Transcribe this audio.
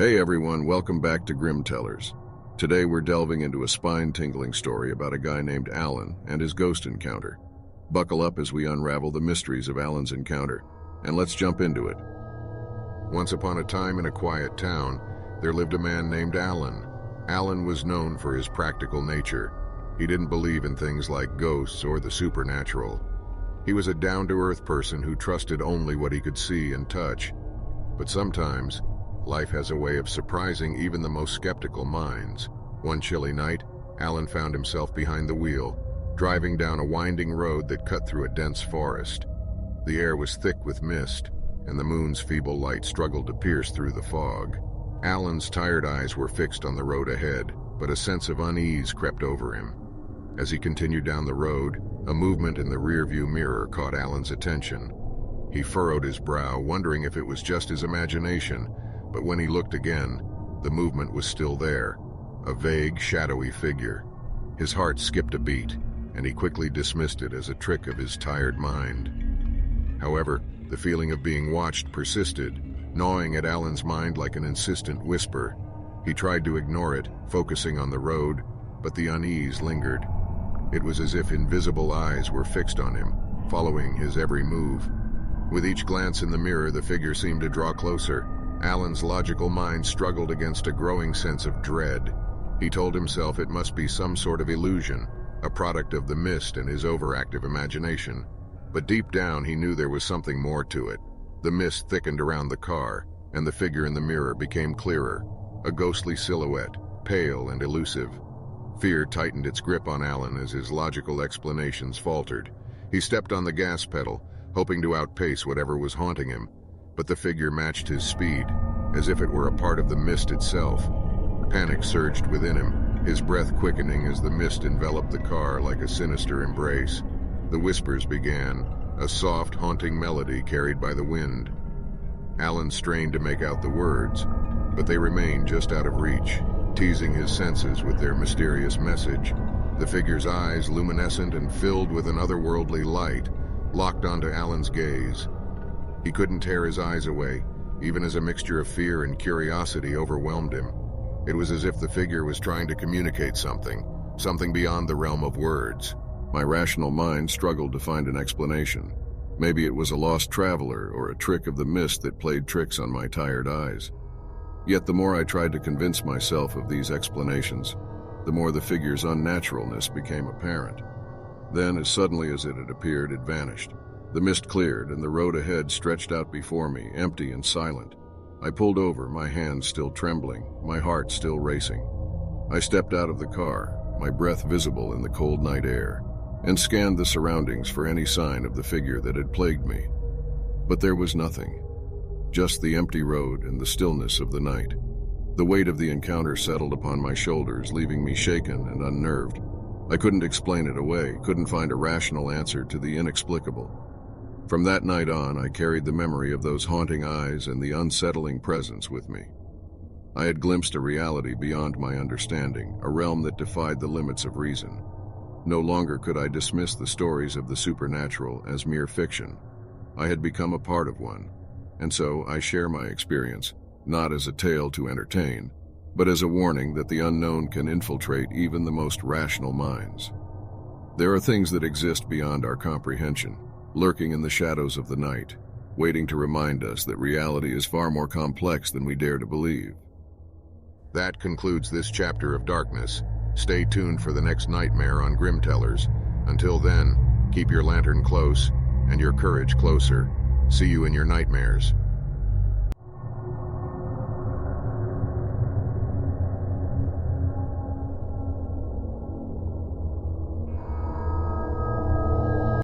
Hey everyone, welcome back to Grim Tellers. Today we're delving into a spine-tingling story about a guy named Alan and his ghost encounter. Buckle up as we unravel the mysteries of Alan's encounter, and let's jump into it. Once upon a time in a quiet town, there lived a man named Alan. Alan was known for his practical nature. He didn't believe in things like ghosts or the supernatural. He was a down-to-earth person who trusted only what he could see and touch. But sometimes, life has a way of surprising even the most skeptical minds. One chilly night, Alan found himself behind the wheel, driving down a winding road that cut through a dense forest. The air was thick with mist, and the moon's feeble light struggled to pierce through the fog. Alan's tired eyes were fixed on the road ahead, but a sense of unease crept over him. As he continued down the road, a movement in the rearview mirror caught Alan's attention. He furrowed his brow, wondering if it was just his imagination, but when he looked again, the movement was still there, a vague, shadowy figure. His heart skipped a beat, and he quickly dismissed it as a trick of his tired mind. However, the feeling of being watched persisted, gnawing at Alan's mind like an insistent whisper. He tried to ignore it, focusing on the road, but the unease lingered. It was as if invisible eyes were fixed on him, following his every move. With each glance in the mirror, the figure seemed to draw closer. Alan's logical mind struggled against a growing sense of dread. He told himself it must be some sort of illusion, a product of the mist and his overactive imagination. But deep down, he knew there was something more to it. The mist thickened around the car, and the figure in the mirror became clearer, a ghostly silhouette, pale and elusive. Fear tightened its grip on Alan as his logical explanations faltered. He stepped on the gas pedal, hoping to outpace whatever was haunting him. But the figure matched his speed, as if it were a part of the mist itself. Panic surged within him, his breath quickening as the mist enveloped the car like a sinister embrace. The whispers began, a soft, haunting melody carried by the wind. Alan strained to make out the words, but they remained just out of reach, teasing his senses with their mysterious message. The figure's eyes, luminescent and filled with an otherworldly light, locked onto Alan's gaze. He couldn't tear his eyes away, even as a mixture of fear and curiosity overwhelmed him. It was as if the figure was trying to communicate something beyond the realm of words. My rational mind struggled to find an explanation. Maybe it was a lost traveler or a trick of the mist that played tricks on my tired eyes. Yet the more I tried to convince myself of these explanations, the more the figure's unnaturalness became apparent. Then, as suddenly as it had appeared, it vanished. The mist cleared, and the road ahead stretched out before me, empty and silent. I pulled over, my hands still trembling, my heart still racing. I stepped out of the car, my breath visible in the cold night air, and scanned the surroundings for any sign of the figure that had plagued me. But there was nothing. Just the empty road and the stillness of the night. The weight of the encounter settled upon my shoulders, leaving me shaken and unnerved. I couldn't explain it away, couldn't find a rational answer to the inexplicable. From that night on, I carried the memory of those haunting eyes and the unsettling presence with me. I had glimpsed a reality beyond my understanding, a realm that defied the limits of reason. No longer could I dismiss the stories of the supernatural as mere fiction. I had become a part of one, and so I share my experience, not as a tale to entertain, but as a warning that the unknown can infiltrate even the most rational minds. There are things that exist beyond our comprehension, lurking in the shadows of the night, waiting to remind us that reality is far more complex than we dare to believe. That concludes this chapter of Darkness. Stay tuned for the next nightmare on Grim Tellers. Until then, keep your lantern close and your courage closer. See you in your nightmares.